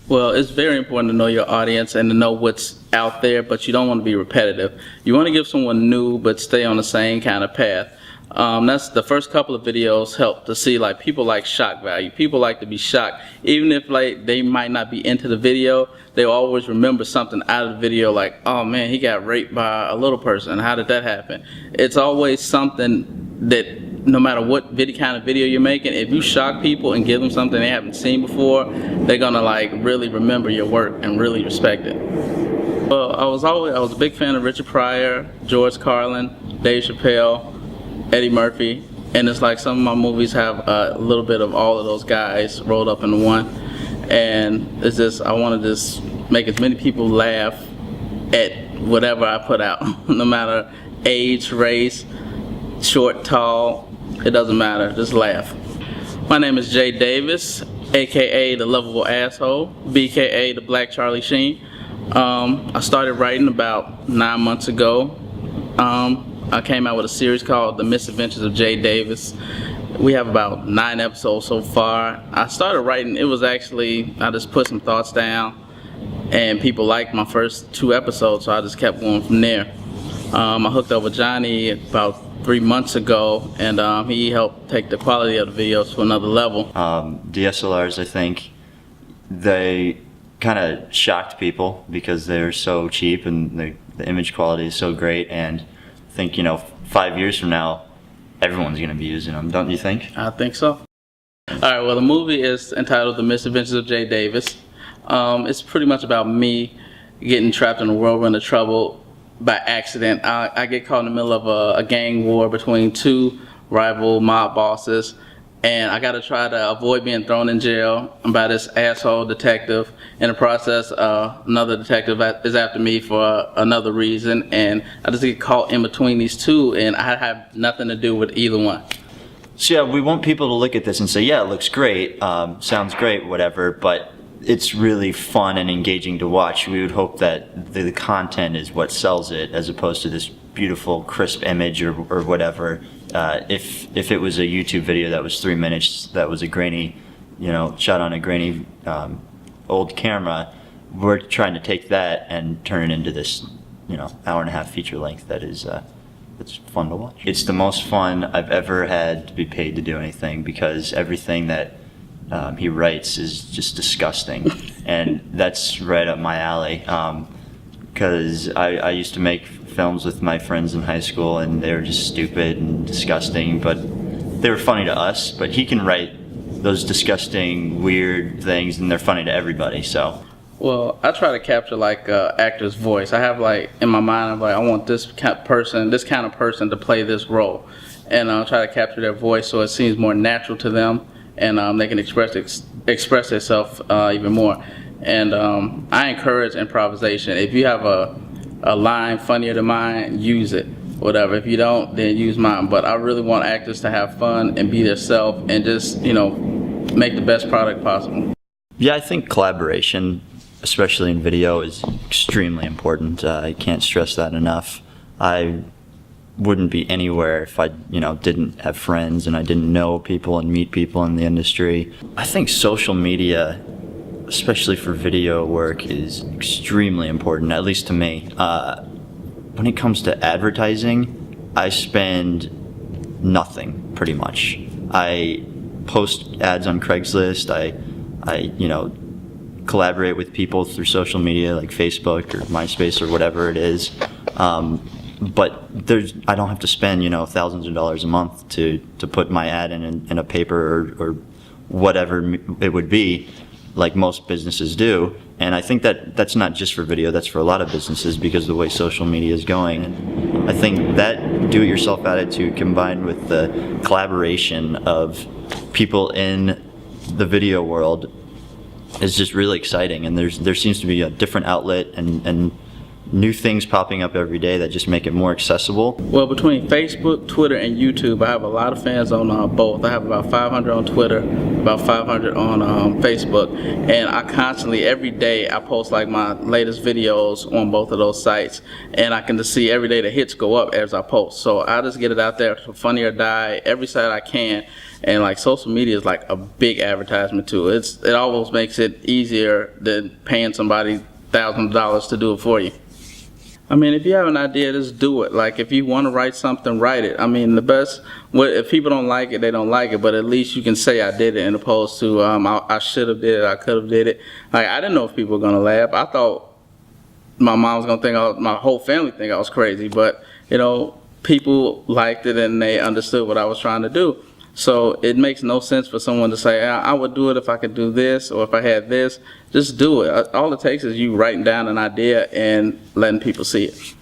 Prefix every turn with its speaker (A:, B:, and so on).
A: Well, it's very important to know your audience and to know what's out there, but you don't want to be repetitive. You want to give someone new, but stay on the same kind of path. That's the first couple of videos help to see, like, people like shock value. People like to be shocked. Even if, like, they might not be into the video, they'll always remember something out of the video, like, oh man, he got raped by a little person. How did that happen? It's always something that, no matter what kind of video you're making, if you shock people and give them something they haven't seen before, they're gonna, like, really remember your work and really respect it. Well, I was a big fan of Richard Pryor, George Carlin, Dave Chappelle, Eddie Murphy, and it's like some of my movies have a little bit of all of those guys rolled up into one. And it's just, I want to just make as many people laugh at whatever I put out, no matter age, race, short, tall, it doesn't matter, just laugh. My name is Jay Davis, aka the Lovable Asshole, BKA the Black Charlie Sheen. I started writing about 9 months ago. I came out with a series called The Misadventures of Jay Davis. We have about 9 episodes so far. I started writing, it was actually, I just put some thoughts down and people liked my first 2 episodes, so I just kept going from there. I hooked up with Johnny about 3 months ago, and he helped take the quality of the videos to another level.
B: DSLRs, I think, they kind of shocked people because they're so cheap and the image quality is so great, and I think, 5 years from now, everyone's going to be using them, don't you think?
A: I think so. Alright, well, the movie is entitled The Misadventures of Jay Davis. It's pretty much about me getting trapped in a whirlwind of trouble by accident. I get caught in the middle of a gang war between 2 rival mob bosses, and I gotta try to avoid being thrown in jail by this asshole detective. In the process, another detective is after me for another reason, and I just get caught in between these 2, and I have nothing to do with either one.
B: So yeah, we want people to look at this and say, yeah, it looks great, sounds great, whatever, but it's really fun and engaging to watch. We would hope that the content is what sells it, as opposed to this beautiful, crisp image or whatever. If it was a YouTube video that was 3 minutes, that was a grainy, shot on a grainy old camera, we're trying to take that and turn it into this, hour-and-a-half feature length that is it's fun to watch. It's the most fun I've ever had to be paid to do anything, because everything that he writes is just disgusting, and that's right up my alley. Because I used to make films with my friends in high school, and they were just stupid and disgusting, but they were funny to us. But he can write those disgusting, weird things, and they're funny to everybody. So.
A: Well, I try to capture like actor's voice. I have like in my mind, I'm like, I want this kind of person to play this role, and I'll try to capture their voice so it seems more natural to them, and they can express themselves even more. And I encourage improvisation. If you have a line funnier than mine, use it. Whatever. If you don't, then use mine. But I really want actors to have fun and be themselves and just, make the best product possible.
B: Yeah, I think collaboration, especially in video, is extremely important. I can't stress that enough. I wouldn't be anywhere if I, didn't have friends and I didn't know people and meet people in the industry. I think social media, especially for video work, is extremely important, at least to me. When it comes to advertising, I spend nothing, pretty much. I post ads on Craigslist. I collaborate with people through social media like Facebook or MySpace or whatever it is. But I don't have to spend, thousands of dollars a month to put my ad in a paper or whatever it would be, like most businesses do. And I think that's not just for video, that's for a lot of businesses, because of the way social media is going. And I think that do-it-yourself attitude combined with the collaboration of people in the video world is just really exciting. And there seems to be a different outlet and new things popping up every day that just make it more accessible?
A: Well, between Facebook, Twitter, and YouTube, I have a lot of fans on both. I have about 500 on Twitter, about 500 on Facebook, and I constantly, every day, I post like my latest videos on both of those sites, and I can just see every day the hits go up as I post. So I just get it out there for Funny or Die, every site I can, and like social media is like a big advertisement too. It almost makes it easier than paying somebody thousands of dollars to do it for you. I mean, if you have an idea, just do it. Like, if you want to write something, write it. I mean, if people don't like it, they don't like it, but at least you can say I did it, as opposed to I should have did it, I could have did it. Like, I didn't know if people were going to laugh. I thought my mom was going to think, my whole family think I was crazy, but, you know, people liked it and they understood what I was trying to do. So it makes no sense for someone to say, I would do it if I could do this, or if I had this. Just do it. All it takes is you writing down an idea and letting people see it.